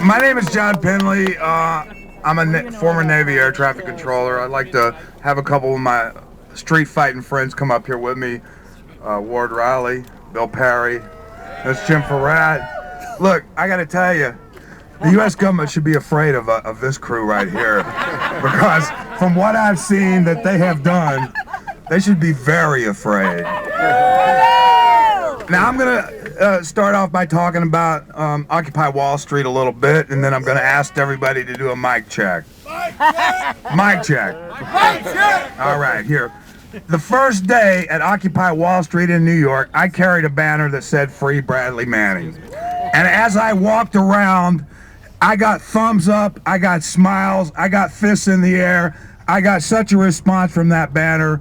My name is John Penley. I'm a former Navy air traffic controller. I'd like to have a couple of my street fighting friends come up here with me. Ward Riley, Bill Perry, that's Jim Farad. Look, I got to tell you, the U.S. government should be afraid of this crew right here, because from what I've seen that they have done, they should be very afraid. Now I'm gonna start off by talking about Occupy Wall Street a little bit, and then I'm gonna ask everybody to do a mic check. Mic check. All right, here. The first day at Occupy Wall Street in New York, I carried a banner that said "Free Bradley Manning," and as I walked around, I got thumbs up, I got smiles, I got fists in the air. I got such a response from that banner.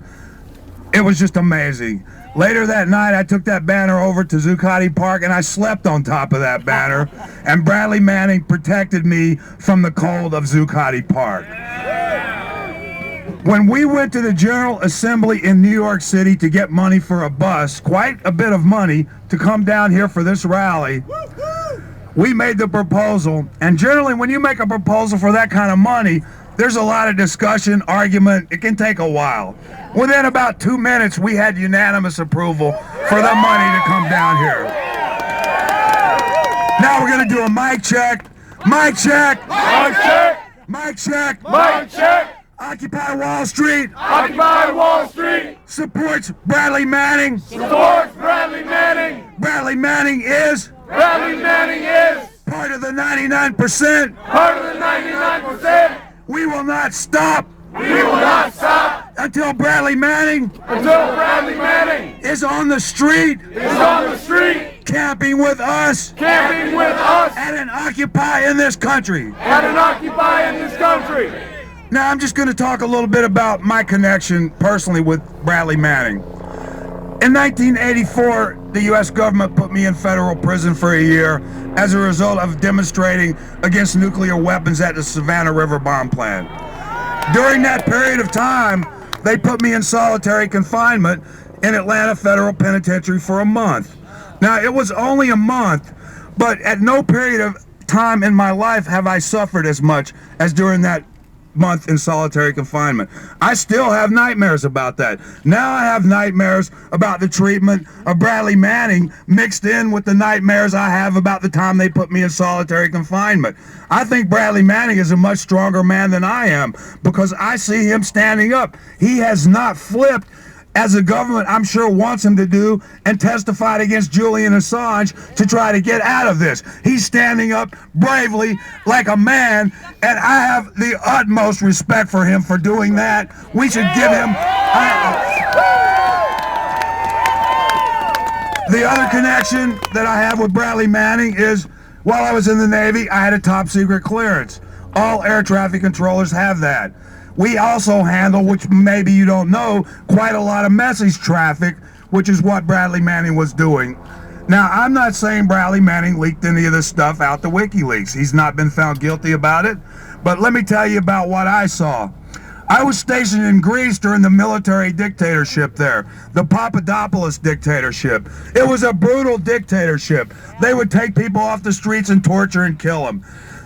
It was just amazing. Later that night, I took that banner over to Zuccotti Park and I slept on top of that banner, and Bradley Manning protected me from the cold of Zuccotti Park. When we went to the General Assembly in New York City to get money for a bus, quite a bit of money, to come down here for this rally, we made the proposal. And generally, when you make a proposal for that kind of money, there's a lot of discussion, argument. It can take a while. Within about 2 minutes, we had unanimous approval for the money to come down here. Now we're going to do a mic check. Mic check. Mic check. Mic check. Mic check. Occupy Wall Street. Occupy Wall Street. Supports Bradley Manning. Supports Bradley Manning. Bradley Manning is. Bradley Manning is. Part of the 99%. Part of the 99%. We will not stop. We will not stop until Bradley Manning. Until Bradley Manning is on the street. Is on the street. Camping with us. Camping with us. At an Occupy in this country. At an Occupy in this country. Now I'm just going to talk a little bit about my connection personally with Bradley Manning. In 1984, the U.S. government put me in federal prison for a year as a result of demonstrating against nuclear weapons at the Savannah River bomb plant. During that period of time, they put me in solitary confinement in Atlanta Federal Penitentiary for a month. Now, it was only a month, but at no period of time in my life have I suffered as much as during that month in solitary confinement. I still have nightmares about that. Now I have nightmares about the treatment of Bradley Manning mixed in with the nightmares I have about the time they put me in solitary confinement. I think Bradley Manning is a much stronger man than I am, because I see him standing up. He has not flipped, as the government I'm sure wants him to do, and testified against Julian Assange to try to get out of this. He's standing up bravely like a man, and I have the utmost respect for him for doing that. We should give him... The other connection that I have with Bradley Manning is, while I was in the Navy, I had a top secret clearance. All air traffic controllers have that. We also handle, which maybe you don't know, quite a lot of message traffic, which is what Bradley Manning was doing. Now, I'm not saying Bradley Manning leaked any of this stuff out to WikiLeaks. He's not been found guilty about it. But let me tell you about what I saw. I was stationed in Greece during the military dictatorship there, the Papadopoulos dictatorship. It was a brutal dictatorship. They would take people off the streets and torture and kill them.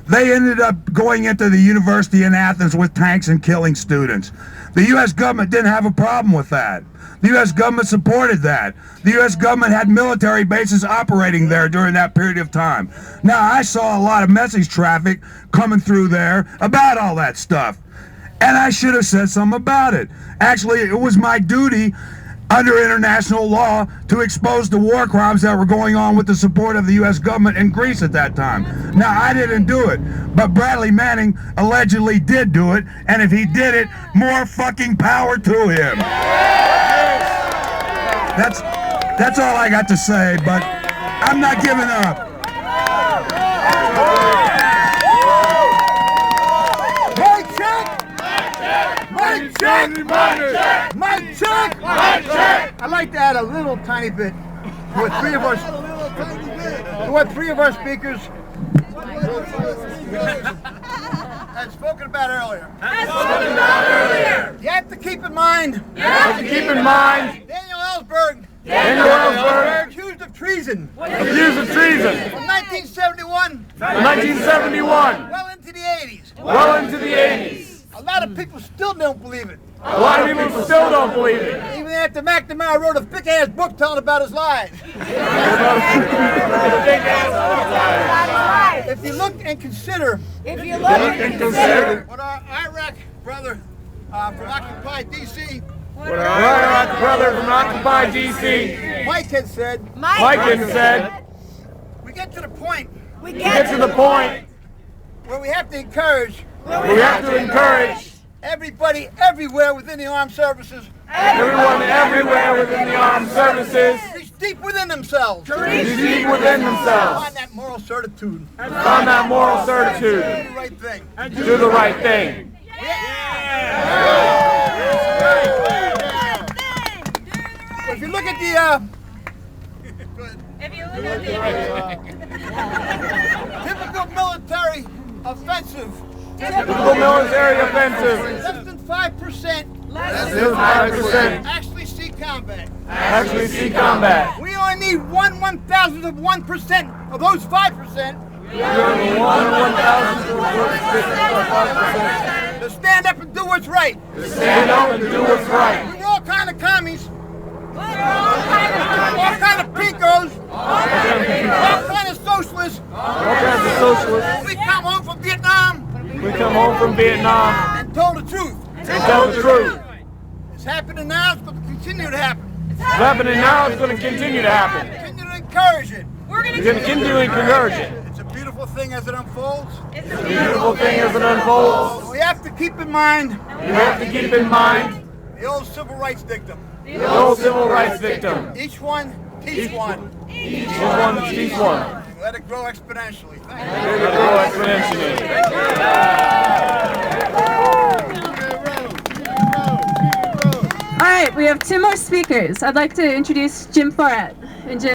They ended up going into the university in Athens with tanks and killing students. The U.S. government didn't have a problem with that. The U.S. government supported that. The U.S. government had military bases operating there during that period of time. Now, I saw a lot of message traffic coming through there about all that stuff, and I should have said something about it. Actually, it was my duty under international law to expose the war crimes that were going on with the support of the U.S. government in Greece at that time. Now, I didn't do it, but Bradley Manning allegedly did do it, and if he did it, more fucking power to him. That's all I got to say, but I'm not giving up. Mic check! Mic check! Mic check! I'd like to add a little tiny bit with three of our speakers had spoken about earlier. You have to keep in mind. Daniel Ellsberg. Accused of treason. From 1971 1971. Well into the 80s. Well into the 80s. A lot of people still don't believe it. A lot of people still don't believe it. Even after McNamara wrote a thick-ass book telling about his lies. If you look and consider what our Iraq brother from occupied D.C. What our Iraq brother from occupied D.C. Mike had said, we get to the point where we have to encourage everybody everywhere within the armed services. Everyone everywhere within the armed services. Reach deep within themselves. Reach deep within themselves. Find that moral certitude. Find that moral certitude. Do the right thing. Do the right thing. If you look at the typical military offensive. Typical military offensive. Less than 5%. Actually see combat. We only need 1/1000th of 1% of those 5%. To stand up and do what's right. We're all kind of commies. All kind of pinkos. All kind of socialists. We come home from Vietnam. And told the truth. It's happening now. It's going to continue to happen. Continue to happen. Continue to encourage it. We're going to continue to encourage it. It's a beautiful thing as it unfolds. We have to keep in mind. The old civil rights dictum. Each one, teach one. Let it grow exponentially. Thank All right, we have two more speakers. I'd like to introduce Jim Forat. And Jim